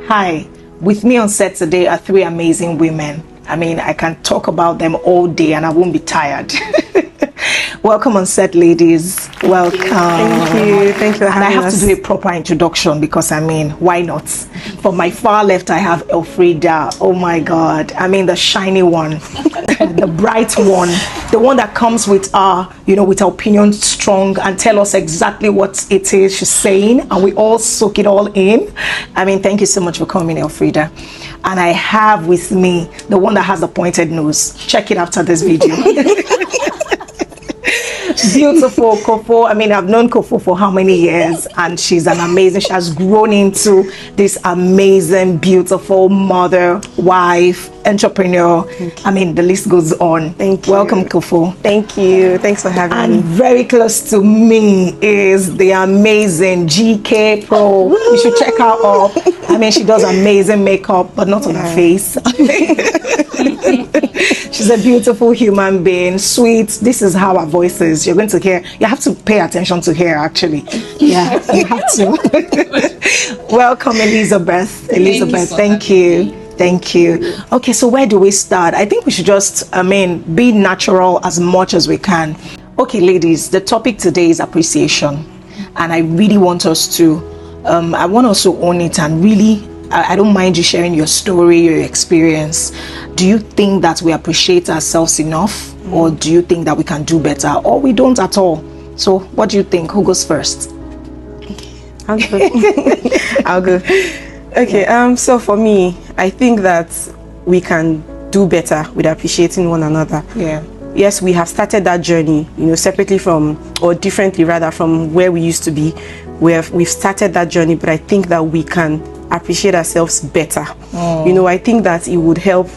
Hi, with me on set today are three amazing women. I mean, I can talk about them all day and I won't be tired. Welcome on set, ladies. Welcome. Thank you. Thank you for having us. And I have to do a proper introduction because, I mean, why not? From my far left, I have Elfrida. Oh my God. I mean, the shiny one, the bright one, the one that comes with with her opinion strong and tell us exactly what it is she's saying, and we all soak it all in. I mean, thank you so much for coming, Elfrida. And I have with me the one that has the pointed nose. Check it after this video. Beautiful Kofo. I mean, I've known Kofo for how many years, and she's an amazing, she has grown into this amazing, beautiful mother, wife, entrepreneur. I mean, the list goes on. Thank you. Welcome, Kofo. Thank you. Thanks for having me. And very close to me is the amazing GK Pro. You should check her out. I mean, she does amazing makeup, but not on her face. She's a beautiful human being, sweet. This is how her voice is. You're going to hear, you have to pay attention to her, actually. Yeah, you have to. Welcome, Elizabeth. Thank you. Thank you. Okay, so where do we start? I think we should just, be natural as much as we can. Okay, ladies, the topic today is appreciation. And I really want us to, I want us to own it and really, I don't mind you sharing your story, your experience. Do you think that we appreciate ourselves enough? Or do you think that we can do better? Or we don't at all? So what do you think? Who goes first? I'll go. I'll go. Okay, so for me, I think that we can do better with appreciating one another. Yeah. Yes, we have started that journey, separately from, or differently rather, from where we used to be. We've started that journey, but I think that we can appreciate ourselves better. I think that it would help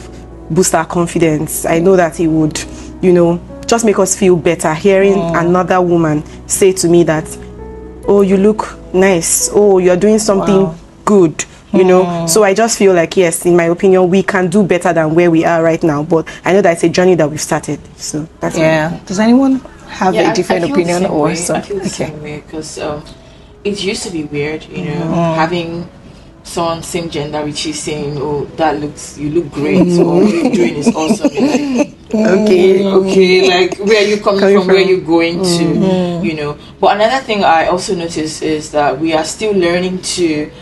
boost our confidence. I know that it would, just make us feel better hearing another woman say to me that, oh, you look nice, oh, you're doing something good, so I just feel like, yes, in my opinion, we can do better than where we are right now, but I know that it's a journey that we've started, so that's Does anyone have a different opinion or something? I feel the same way, because it used to be weird, having someone same gender which is saying, oh, you look great, or what you're doing is awesome. Okay, like where are you coming from, where are you going to, But another thing I also notice is that we are still learning to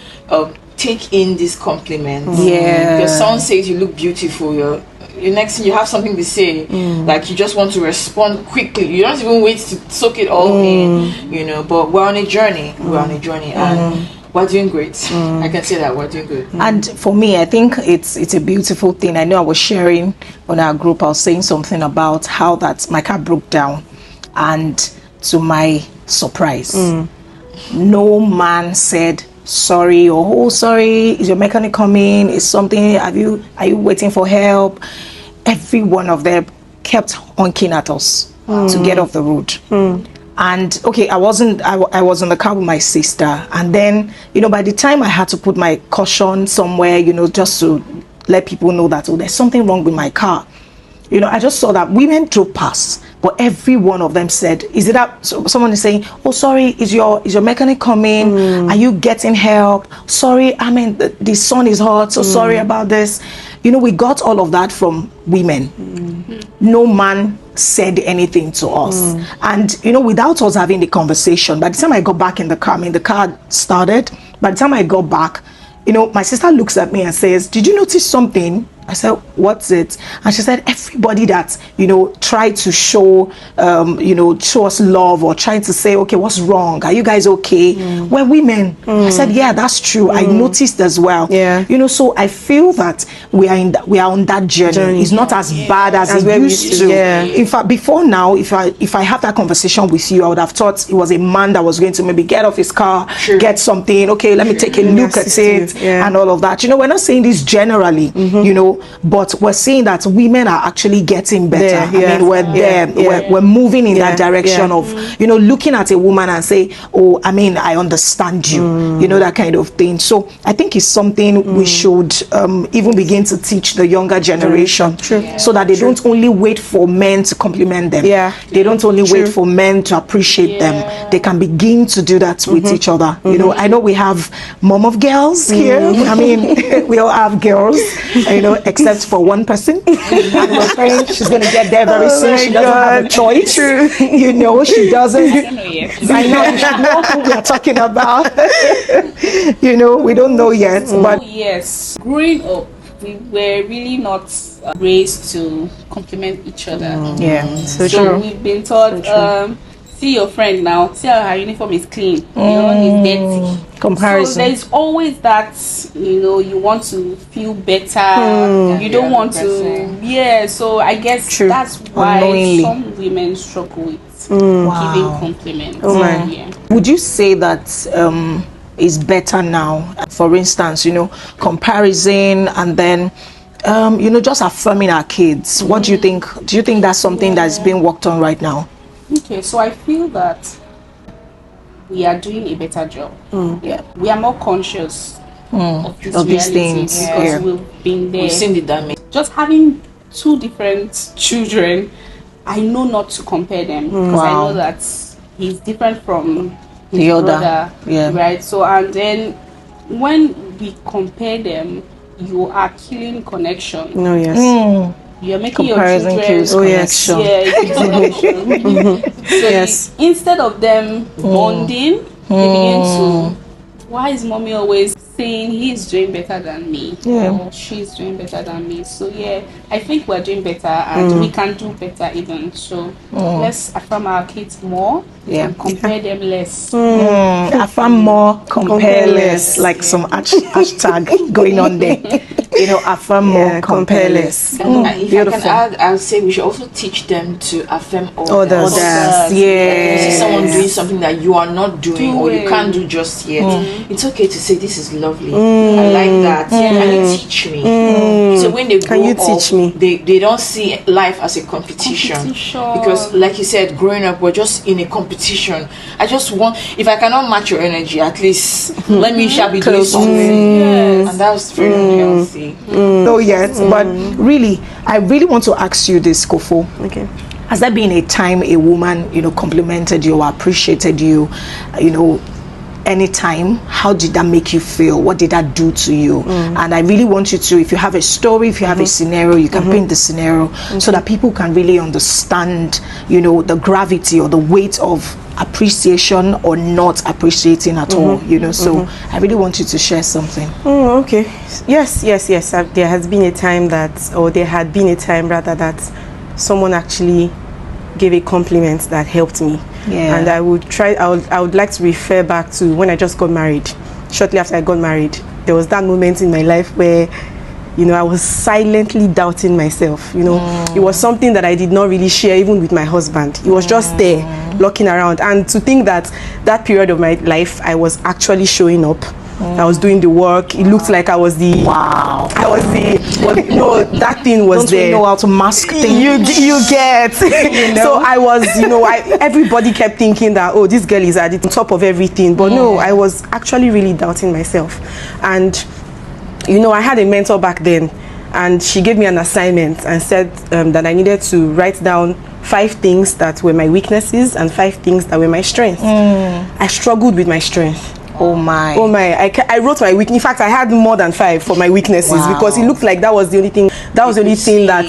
take in these compliments. Because someone says you look beautiful, your next thing you have something to say, like you just want to respond quickly. You don't even wait to soak it all in, but we're on a journey. And we're doing great. I can say that we're doing good. And for me, I think it's a beautiful thing. I know I was sharing on our group, I was saying something about how that my car broke down, and to my surprise, no man said sorry or oh sorry, is your mechanic coming, is something, are you waiting for help? Every one of them kept honking at us to get off the road. And okay, I was in the car with my sister, and then by the time I had to put my caution somewhere, just to let people know that there's something wrong with my car, I just saw that women drove past, but every one of them said, is it that someone is saying, oh sorry, is your mechanic coming, are you getting help, sorry, the sun is hot, so sorry about this. We got all of that from women. No man said anything to us, and without us having the conversation, by the time I got back in the car, the car started, by the time I got back, my sister looks at me and says, did you notice something? I said, what's it? And she said, everybody that tried to show us love or trying to say, okay, what's wrong, are you guys okay, we're women. I said, yeah, that's true. I noticed as well. So I feel that we are on that journey. It's not as bad as it used to. In fact, before now, if I had that conversation with you, I would have thought it was a man that was going to maybe get off his car, get something, okay, let me take a look at it, and all of that. We're not saying this generally, but we're seeing that women are actually getting better. I mean, we're there, we're moving in that direction of, looking at a woman and say, oh, I mean, I understand you, that kind of thing. So I think it's something we should even begin to teach the younger generation, so that they don't only wait for men to compliment them. They don't only wait for men to appreciate them. They can begin to do that with each other. I know we have mom of girls here. I mean, we all have girls, except for one person. And we're praying she's going to get there very soon. She doesn't have a choice. She doesn't. I know, you should know who we are talking about. We don't know yet. But yes, growing up, we were really not raised to compliment each other. So we've been taught, see your friend now, see how her uniform is clean, your own is dirty. Comparison. So there's always that, you want to feel better, you don't want to, so I guess that's why some women struggle with giving compliments. Would you say that is better now? For instance, comparison, and then just affirming our kids. What do you think? Do you think that's something that's being worked on right now? Okay, so I feel that we are doing a better job. We are more conscious of these things because we've been there. We've seen the damage. Just having two different children, I know not to compare them because I know that he's different from the other brother, right? So, and then when we compare them, you are killing connection. You're making comparison your children connection. So instead of them bonding, they begin to, why is mommy always saying he's doing better than me, or she's doing better than me? So I think we're doing better, and we can do better even. So let's affirm our kids more and compare them less. Affirm more, compare less, like some hashtag going on there. Affirm more, compare less. If I can add, I'll say we should also teach them to affirm others. Yes. You see someone doing something that you are not doing or you can't do just yet. It's okay to say, this is lovely. I like that. Can you teach me? So when they grow up, they don't see life as a competition. Because like you said, growing up, we're just in a competition. I just want, if I cannot match your energy, at least let me be doing something. And that's very unhealthy. But really, I really want to ask you this, Kofo. Has there been a time a woman, complimented you or appreciated you, anytime? How did that make you feel? What did that do to you? And I really want you to, if you have a story, if you have a scenario, you can paint the scenario so that people can really understand, the gravity or the weight of appreciation or not appreciating at all, so I really want you to share something. Yes, there has been a time there had been a time rather that someone actually gave a compliment that helped me. And I would like to refer back to when I just got married. Shortly after I got married, there was that moment in my life where I was silently doubting myself. It was something that I did not really share even with my husband. He was just there looking around, and to think that period of my life I was actually showing up. I was doing the work. It looked like I was the that thing was there. Don't know how to mask things. You get. So I was, everybody kept thinking that, oh, this girl is at the top of everything. But no, I was actually really doubting myself. And I had a mentor back then, and she gave me an assignment and said that I needed to write down 5 things that were my weaknesses and 5 things that were my strengths. I struggled with my strength. Oh my! I wrote my weakness. In fact, I had more than 5 for my weaknesses because it looked like that was the only thing. That was the only thing that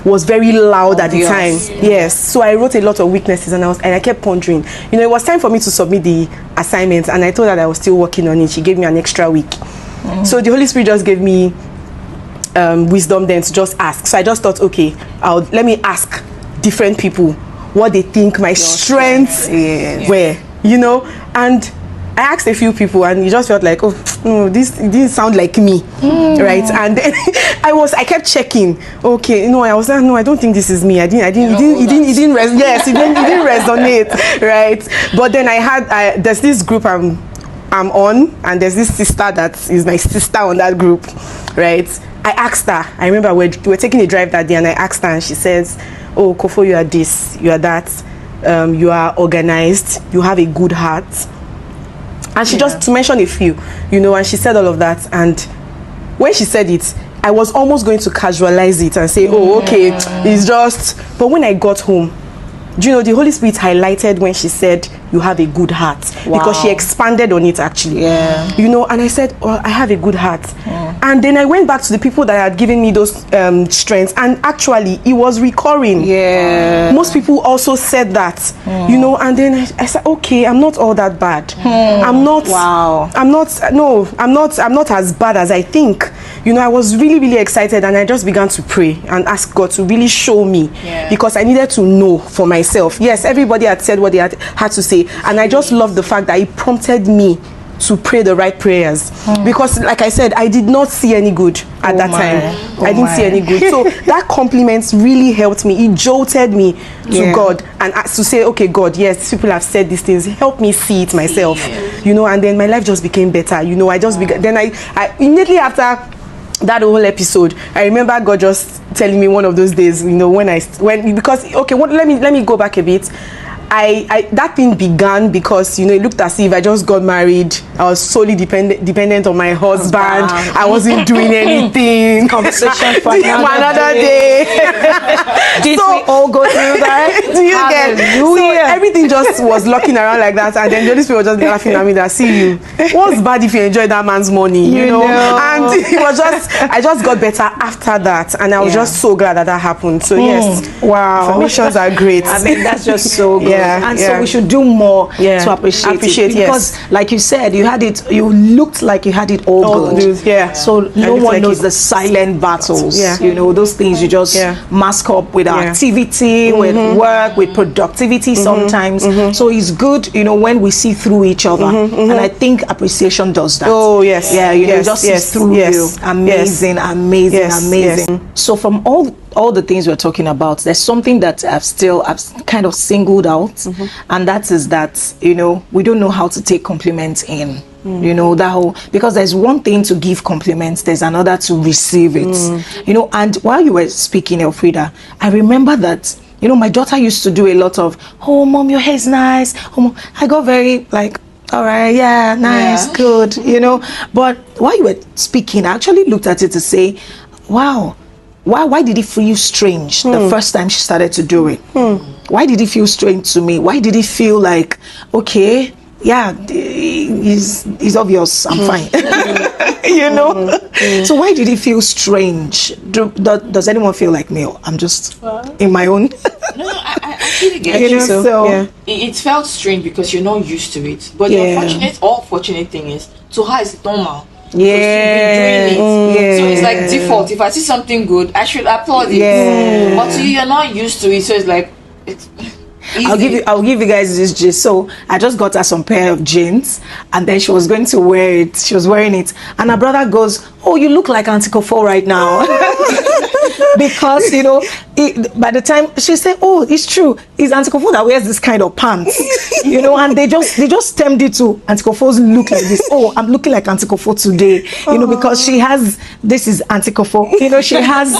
was very loud at the time. Yes. So I wrote a lot of weaknesses, and I kept pondering. It was time for me to submit the assignment, and I told her that I was still working on it. She gave me an extra week. So the Holy Spirit just gave me wisdom then to just ask. So I just thought, okay, let me ask different people what they think my strengths were. And I asked a few people, and it just felt like, oh, no, this didn't sound like me, right? And then I kept checking. Okay, I was like, no, I don't think this is me. It didn't resonate, right? But then there's this group I'm on, and there's this sister that is my sister on that group, right? I asked her, I remember we were taking a drive that day, and I asked her, and she says, oh, Kofo, you are this, you are that, you are organized, you have a good heart. And she just, to mention a few, you know, and she said all of that. And when she said it, I was almost going to casualize it and say, oh, okay, it's just, but when I got home, do you know, the Holy Spirit highlighted when she said, you have a good heart. Wow. Because she expanded on it, actually. Yeah. You know, and I said, oh, I have a good heart. And then I went back to the people that had given me those strengths, and actually, it was recurring. Yeah. Most people also said that, you know, and then I said, okay, I'm not all that bad. I'm not, I'm not as bad as I think. You know, I was really, really excited, and I just began to pray and ask God to really show me, because I needed to know for myself. Yes, everybody had said what they had to say, and I just love the fact that it prompted me to pray the right prayers, because like I said, I did not see any good at that time. I didn't see any good. So that compliment really helped me. It jolted me to God, and to say, okay, God, yes, people have said these things, help me see it myself. You know, and then my life just became better. You know, I just began, then I immediately after that whole episode, I remember God just telling me one of those days, you know, because okay, let me go back a bit. That thing began because, you know, it looked as if I just got married. I was solely dependent on my husband. I wasn't doing anything. Conversation for another day. Did we all go through that? Do you get? So everything just was locking around like that, and then the Holy Spirit was just laughing at me that, see you, what's bad if you enjoy that man's money, you know? And it was just, I just got better after that, and I was just so glad that happened. So yes, wow, affirmations are great. I mean, that's just so good. And so we should do more to appreciate it, because like you said, you looked like you had it all good. So no one knows the silent battles, you know, those things you just mask up with activity, with work, with productivity sometimes. So it's good, you know, when we see through each other, and I think appreciation does that. Oh yes. Yeah, you know, just see through you. Amazing. So from all the things we're talking about, there's something that I've kind of singled out, and that is that, you know, we don't know how to take compliments in. You know, that whole, because there's one thing to give compliments, there's another to receive it. You know, and while you were speaking, Elfrida, I remember that, you know, my daughter used to do a lot of, oh mom, your hair is nice. Oh, mom. I got very like, all right, yeah, nice, good, you know. But while you were speaking, I actually looked at it to say, wow, why did it feel strange the first time she started to do it? Why did it feel strange to me? Why did it feel like, okay, yeah, it's obvious, I'm fine. You know? So why did it feel strange? Does anyone feel like me? I'm just in my own. No, I actually get it. So it felt strange because you're not used to it. But the unfortunate thing is, to her it's normal. Yeah. So it's like default. If I see something good, I should applaud it. But to you, you're not used to it, so it's like it's easy. I'll give you guys this gist. So I just got her some pair of jeans, and then she was going to wear it. She was wearing it, and her brother goes, "Oh, you look like Auntie Kofo right now." Because, you know, by the time she said, "Oh, it's true, it's Auntie Kofo that wears this kind of pants," you know, and they just stemmed it to Auntie Kofo's look like this. Oh, I'm looking like Auntie Kofo today, you know, because she has, this is Auntie Kofo, you know, she has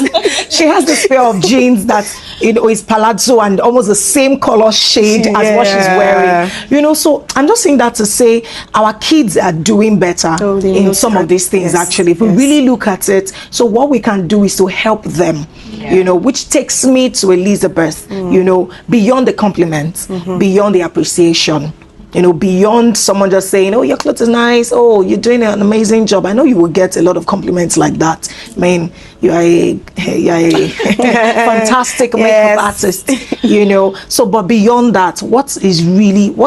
this pair of jeans that, you know, is palazzo and almost the same color shade as what she's wearing, you know. So I'm just saying that to say our kids are doing better in some of these things. Actually, if we really look at it, so what we can do is to help them, you know, which takes me to Elizabeth, you know, beyond the compliments, beyond the appreciation, you know, beyond someone just saying, "Oh, your clothes is nice. Oh, you're doing an amazing job." I know you will get a lot of compliments like that. I mean, you're a fantastic makeup artist, you know. So, but beyond that, what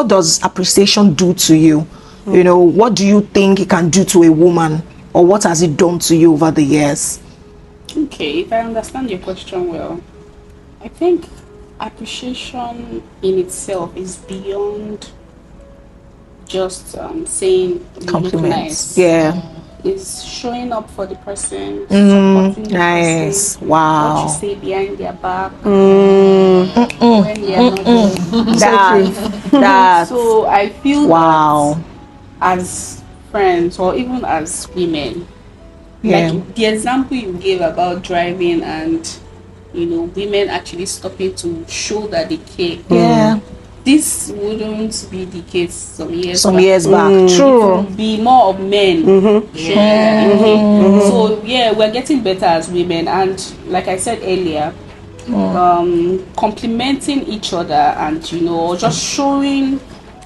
does appreciation do to you? You know, what do you think it can do to a woman, or what has it done to you over the years? Okay, if I understand your question well, I think appreciation in itself is beyond just saying compliments. Look nice. Is showing up for the person, supporting the person, what you say behind their back, when they are not there. So I feel that as friends or even as women, Like the example you gave about driving and, you know, women actually stopping to show that they care. Yeah. This wouldn't be the case some years back. True. It would be more of men. So yeah, we're getting better as women, and like I said earlier, complimenting each other and, you know, just showing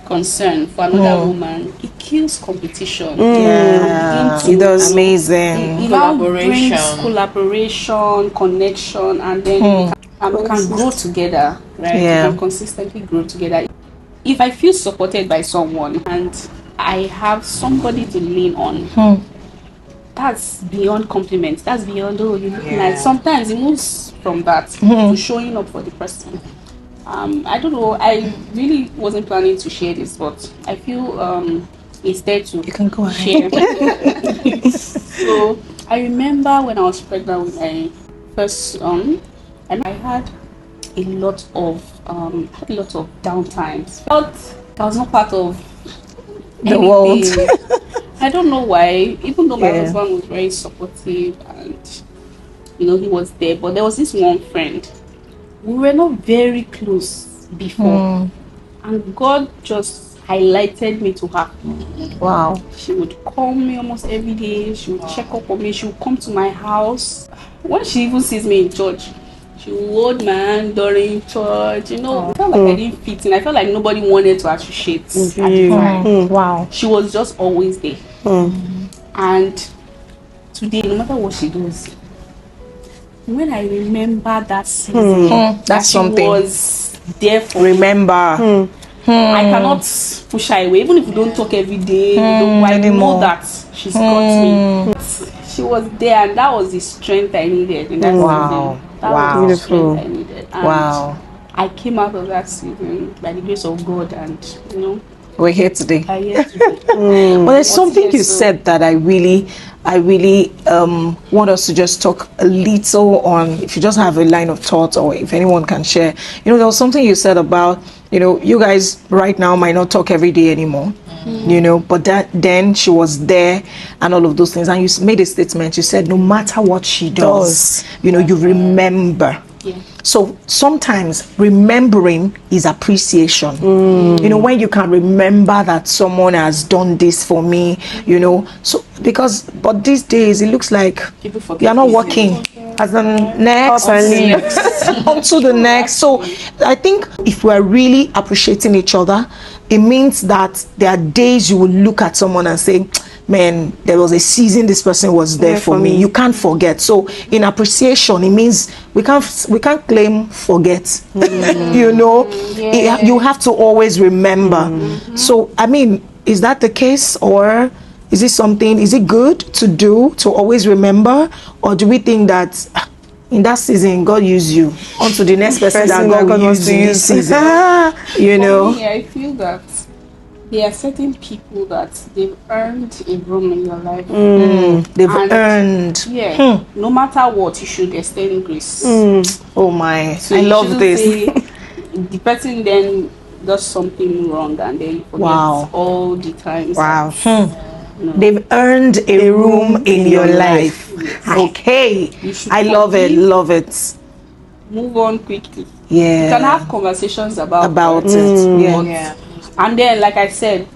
concern for another woman, it kills competition. It does. Amazing. It now brings collaboration, connection, and then we can grow together, right? We can consistently grow together. If I feel supported by someone and I have somebody to lean on, that's beyond compliments. That's beyond, oh, you look nice. Sometimes it moves from that to showing up for the person. I don't know. I really wasn't planning to share this, but I feel it's there to You can go ahead. share. So I remember when I was pregnant with my first son, and I had a lot of downtimes. Felt I was not part of The world. I don't know why. Even though my husband was very supportive and, you know, he was there, but there was this one friend. We were not very close before, and God just highlighted me to her. Wow. She would call me almost every day. She would check up on me. She would come to my house. When she even sees me in church, she would hold my hand during church. You know, I felt like I didn't fit in. I felt like nobody wanted to appreciate at the time. Wow. She was just always there. And today, no matter what she does, when I remember that season, That's she something. was there for me. Remember. I cannot push her away, even if we don't talk every day. I know that she's got me. She was there, and that was the strength I needed in that season. That was the strength I needed. And I came out of that season by the grace of God, and, you know, We're here today. I'm here today. Well, there's something you said that I really want us to just talk a little on. If you just have a line of thought, or if anyone can share, you know, there was something you said about, you know, you guys right now might not talk every day anymore, you know, but that then she was there and all of those things, and you made a statement. You said no matter what she does, you know, you remember. So sometimes remembering is appreciation. You know, when you can remember that someone has done this for me, you know, so but these days it looks like you are not working as the next onto the next. So I think if we're really appreciating each other, it means that there are days you will look at someone and say, man, there was a season this person was there for me. You can't forget. So in appreciation, it means we can't claim forget. You know, you have to always remember. So I mean, is that the case, or is it good to do, to always remember, or do we think that in that season God used you onto the next person that God will use in this season? You know, for me, I feel that there are certain people that they've earned a room in your life. They've earned. No matter what, you should extend grace. Oh my, So I you love shouldn't this. say the person then does something wrong and then you forget all the times. No. They've earned a room in your life. Okay, I love it. Move on quickly. Yeah, You can have conversations about it. And then, like I said,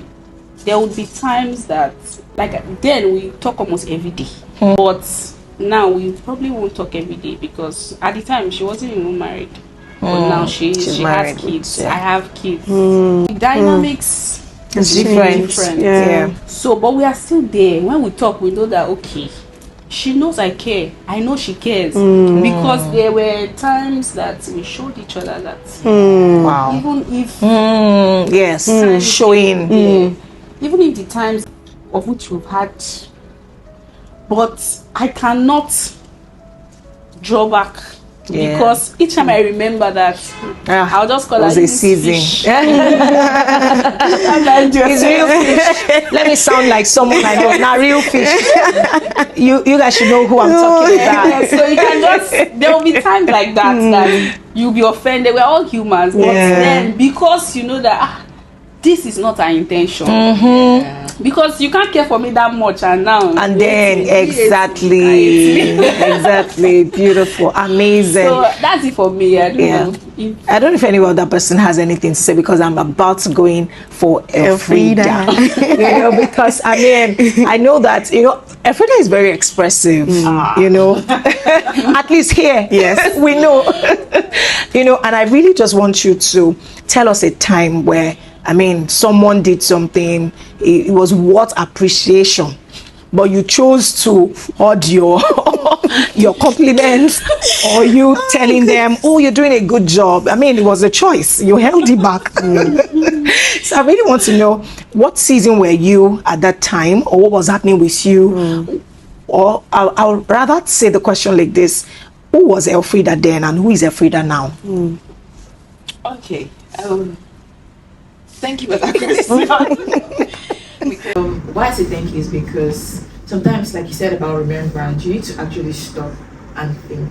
there would be times that, like, then we talk almost every day. But now we probably won't talk every day, because at the time she wasn't even married. But now she has kids. I have kids. The dynamics It's different. Yeah. So, but we are still there. When we talk, we know that, okay, she knows I care. I know she cares. Because there were times that we showed each other that even if showing. even if the times of which we've had, but I cannot draw back. Because each time I remember that, I'll just call it a season. I'm like, It's real fish. Let me sound like someone I know. Not real fish. You guys should know who I'm talking about. So you can just, there will be times like that that you'll be offended. We're all humans, but then because you know that this is not our intention, because you can't care for me that much, and now then exactly beautiful, amazing. So that's it for me. I don't know. I don't know if any other person has anything to say, because I'm about to go in for Elfrida. Because I know that Elfrida is very expressive. At least here, yes, we know. And I really just want you to tell us a time where someone did something, it was worth appreciation, but you chose to hoard your compliments, or you telling them, oh, you're doing a good job. It was a choice. You held it back. So I really want to know, what season were you at that time, or what was happening with you? Or I'll rather say the question like this: who was Elfrida then, and who is Elfrida now? Okay. Thank you for that question. Why I say thank you is because sometimes, like you said about remembrance, you need to actually stop and think.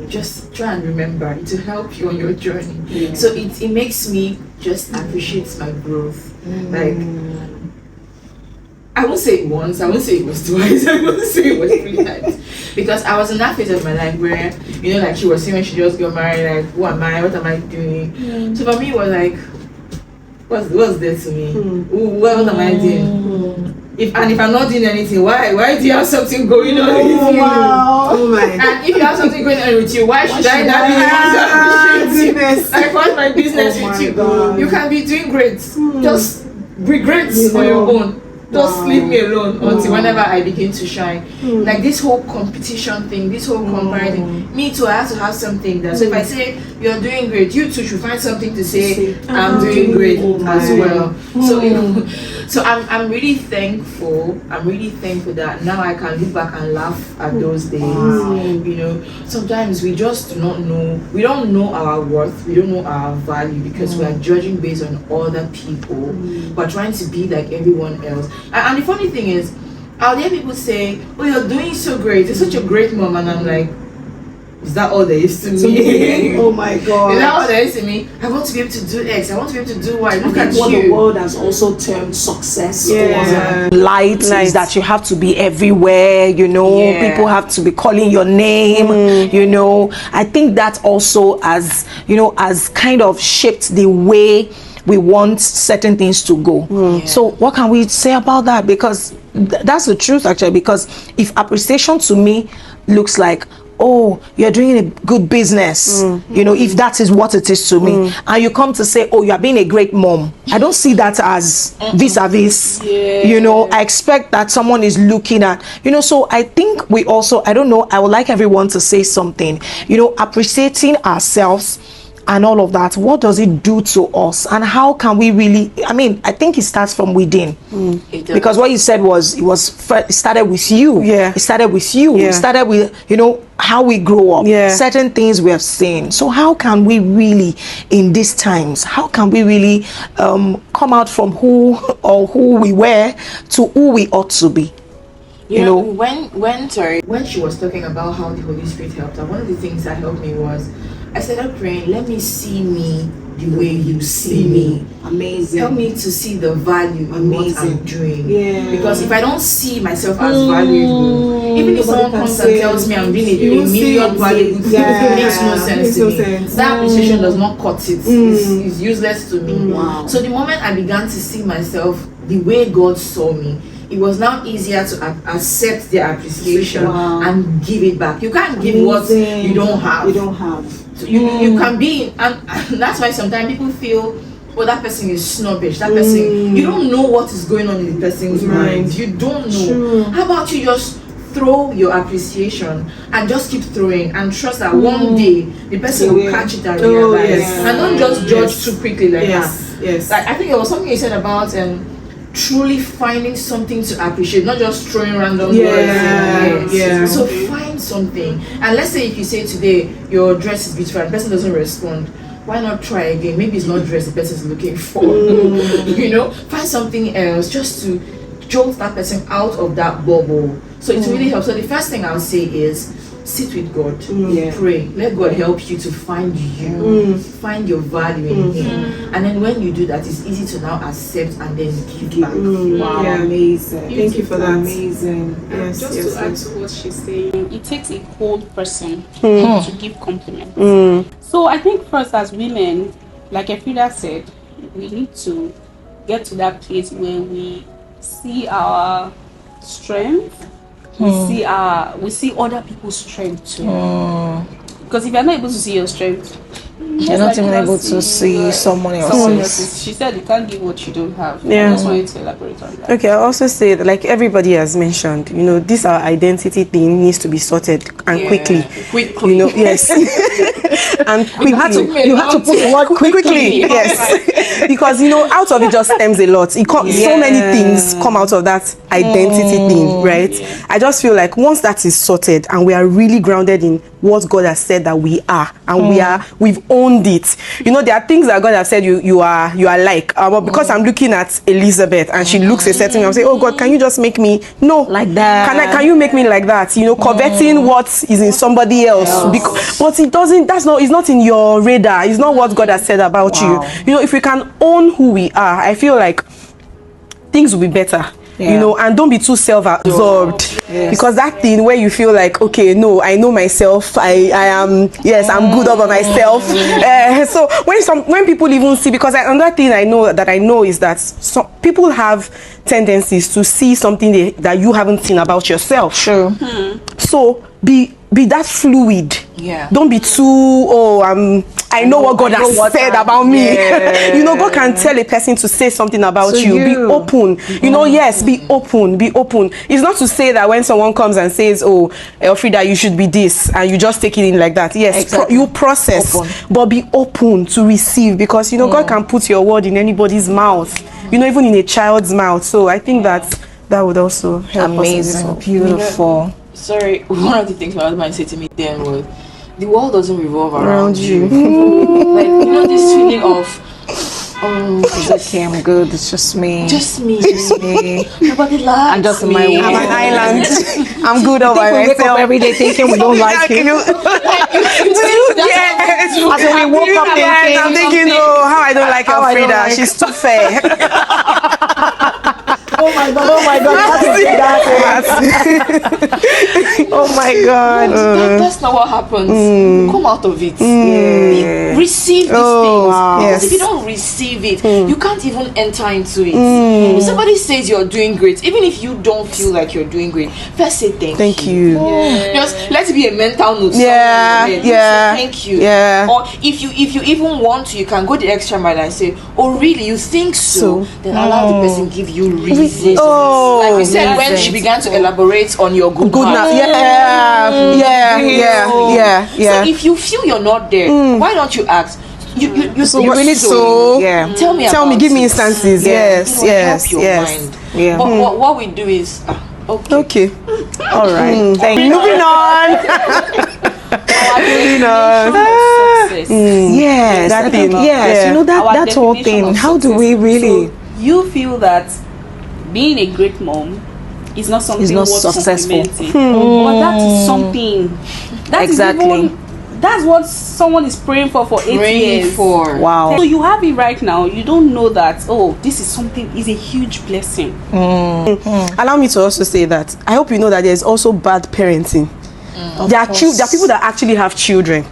Just try and remember it to help you on your journey. So it makes me just appreciate my growth. Like, I won't say it once, I won't say it was twice, I won't say it was 3 times. Because I was in that phase of my life where, like she was saying when she just got married, like, who am I? What am I doing? So for me, it was like, what's there to me? What am I doing? If I'm not doing anything, why do you have something going on with you? Wow. Oh my. And if you have something going on with you, why should I not be the one to appreciate you? I want my business with you. God. You can be doing great. Just regret on your own. Just leave me alone until whenever I begin to shine. Like this whole competition thing, this whole comparison. Me too, I have to have something that. So if I say you're doing great, you too should find something to say I'm doing great as well. So I'm really thankful. I'm really thankful that now I can look back and laugh at those days. Sometimes we just do not know. We don't know our worth. We don't know our value because we are judging based on other people. We're trying to be like everyone else. And the funny thing is, I'll hear people say, oh, you're doing so great, you're such a great mom, and I'm like, is that all there is to me? Oh my God. Is that all there is to me? I want to be able to do X, I want to be able to do Y. Look at what you. the world has also termed success. Light is that you have to be everywhere, people have to be calling your name, I think that also has kind of shaped the way we want certain things to go. So what can we say about that? Because that's the truth actually, because if appreciation to me looks like, oh, you're doing a good business, if that is what it is to me, and you come to say, oh, you are being a great mom, I don't see that as vis-a-vis. I expect that someone is looking at, so I think we also, I don't know, I would like everyone to say something, appreciating ourselves and all of that. What does it do to us, and how can we really, I think it starts from within. Because what you said was, it started with you. It started with you. It started with how we grow up, certain things we have seen. So how can we really, in these times, how can we really come out from who we were to who we ought to be? When she was talking about how the Holy Spirit helped her, one of the things that helped me was, I started praying, let me see me the way you see me. Amazing. Help me to see the value in what I'm doing. Because if I don't see myself as valuable, even if someone comes and tells me I'm doing a million valuable things, it makes no sense to me. That appreciation does not cut it. It's useless to me. So the moment I began to see myself the way God saw me, it was now easier to accept the appreciation and give it back. You can't give what you don't have. So you can be, and that's why sometimes people feel, well, that person is snobbish. That person, you don't know what is going on in the person's mind. You don't know. How about you just throw your appreciation and just keep throwing and trust that one day the person will catch it and realize. And don't just judge too quickly like that. Like, I think there was something you said about truly finding something to appreciate, not just throwing random words. So find something. And let's say if you say today your dress is beautiful and the person doesn't respond, why not try again? Maybe it's not dress the person is looking for. Find something else just to jolt that person out of that bubble. So it really helps. So the first thing I'll say is sit with God, pray, let God help you to find you, find your value in Him, and then when you do that, it's easy to now accept and then give back. Wow, amazing! Thank you for that. Amazing. Yes, Just to add to what she's saying, it takes a cold person to give compliments. So I think first, as women, like Efrida said, we need to get to that place where we see our strength. We see other people's strength too. Because if you're not able to see your strength, you're not even able to see someone else's. She said you can't give what you don't have. Yeah. I just wanted to elaborate on that. Okay, I also say that, like everybody has mentioned, this our identity thing needs to be sorted and quickly. Yes. And quickly. You have to put the word quickly. Yes. Because out of it just stems a lot. So many things come out of that identity thing, right? Yeah. I just feel like once that is sorted and we are really grounded in what God has said that we are, and we've owned it. There are things that God has said you are like. But because I'm looking at Elizabeth and she looks a certain way, I'm saying, oh God, can you just make me like that? Can you make me like that? Coveting what is in somebody else. But it's not in your radar. It's not what God has said about you. If we can own who we are, I feel like things will be better. And don't be too self-absorbed, because that thing where you feel like, okay, no, I know myself, I am, yes, I'm good over myself. So when people even see, because another thing I know is that some people have tendencies to see something that you haven't seen about yourself. Sure. So be that fluid. Yeah. Don't be too, I know what God has said about me. God can tell a person to say something about you. Be open. Yes, be open. Be open. It's not to say that when someone comes and says, oh, Elfrida, you should be this, and you just take it in like that. Yes, exactly. You process, but be open to receive, because God can put your word in anybody's mouth. Even in a child's mouth. So I think that would also help. Amazing, beautiful. Sorry, one of the things my husband said to me then was, the world doesn't revolve around you. Like, this feeling of, it's okay, I'm good, it's just me. Just me. Nobody likes I'm just me. my way. I'm an island. I'm good all by myself. We wake up every day thinking we don't like him. Yes. As when we woke up thinking, I'm thinking, how I don't like Elfrida. She's too fair. Oh my God, oh my God. That's not what happens. Come out of it. Receive these things. Wow. Because if you don't receive it, you can't even enter into it. If somebody says you're doing great, even if you don't feel like you're doing great, first say thank you. Just let it be a mental note. Thank you. Or if you even want to, you can go the extra mile and say, oh really, you think so? Then allow the person give you reasons. Like we said, when she began to elaborate on your good heart. So if you feel you're not there, why don't you ask? You really so? Yeah. Tell me, give me instances. Yes. Yeah. But what we do is okay. All right. Moving on. Yes, that thing. Yes, that whole thing. How do we really? So you feel that being a great mom is not something worth successful. But that is something. That's what someone is praying for 8 years. Wow. So you have it right now. You don't know that, this is something, is a huge blessing. Allow me to also say that I hope you know that there's also bad parenting. There are people that actually have children.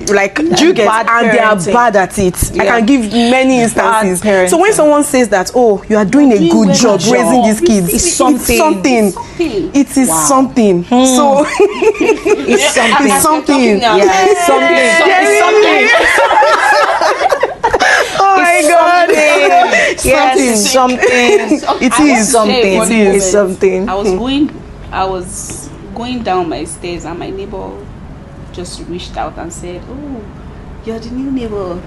Like, do you get, and they are bad at it. I can give many instances. So when someone says that, you are doing a good job raising these kids, it's something. It is something. So it's something. Oh my God! Yes, something. It is something. It's something. I was going down my stairs and my neighbor just reached out and said, you're the new neighbor.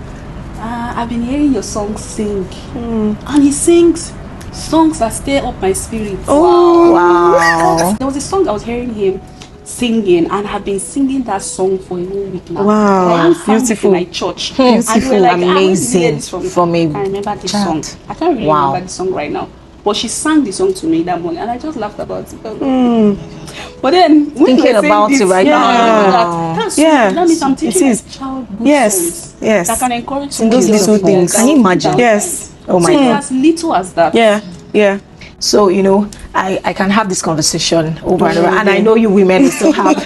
I've been hearing your song sing. And he sings songs that stir up my spirit. Wow. There was a song I was hearing him singing, and I've been singing that song for a whole week now. Wow, beautiful. In my church. Beautiful, like, amazing. From I remember this song. I can't really remember the song right now. But she sang the song to me that morning, and I just laughed about it. But then when Thinking we're saying about this, it right now, that's Yeah. that means I'm teaching It is. my child good Yes. souls Yes. that can encourage In those little things. Can you imagine? Yes. Oh my So God. as little as that. Yeah. Yeah. So, you know, I can have this conversation over and over, and I know you women will still have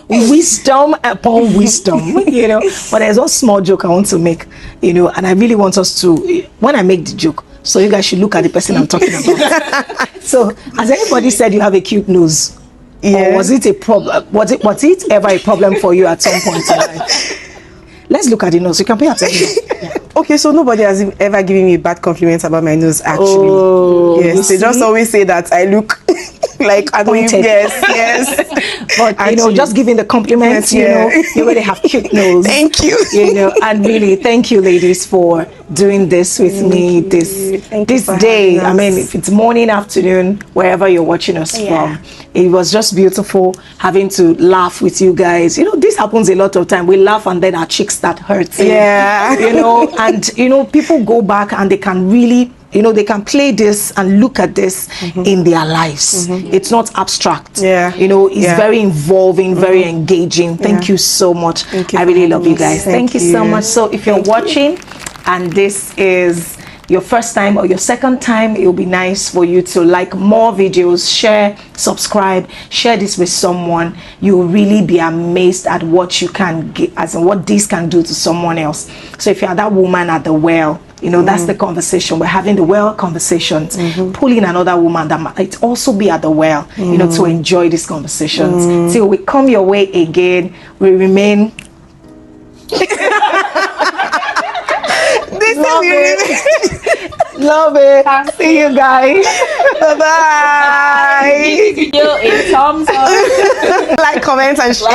wisdom upon wisdom, you know. But there's one small joke I want to make, you know, and I really want us to, when I make the joke, so you guys should look at the person I'm talking about. So, has anybody said you have a cute nose? Yeah. Or was it a problem? Was it ever a problem for you at some point in life? Let's look at the nose. You can pay attention. Yeah. Okay, so nobody has ever given me a bad compliment about my nose, actually. Oh, yes, they just always say that I look like I'm Pointed. Yes. But you know, Actually. just giving the compliments, you Yeah. know, you really have cute nose. Thank you. You know, and really thank you, ladies, for doing this with me this Thank you this for day. having I mean, us. if it's morning, afternoon, wherever you're watching us Yeah. from, it was just beautiful having to laugh with you guys. You know, this happens a lot of time. We laugh and then our cheeks start hurting. Yeah. You know, and you know, people go back and they can really, you know, they can play this and look at this in their lives. It's not abstract. Yeah. You know, it's Yeah. very involving, very engaging. Thank Yeah. you so much. Thank you I for really having love you us. guys. Thank you so you. much. So if you're watching and this is your first time or your second time, it will be nice for you to like more videos, share, subscribe, share this with someone. You will really be amazed at what you can get, as in what this can do to someone else. So if you're that woman at the well, you know, that's the conversation. We're having the well conversations, pulling another woman that might also be at the well, you know, to enjoy these conversations. Till we come your way again, we remain. Love it. Love it. See you guys. Bye-bye. Give this video a thumbs up. Like, comment, and share.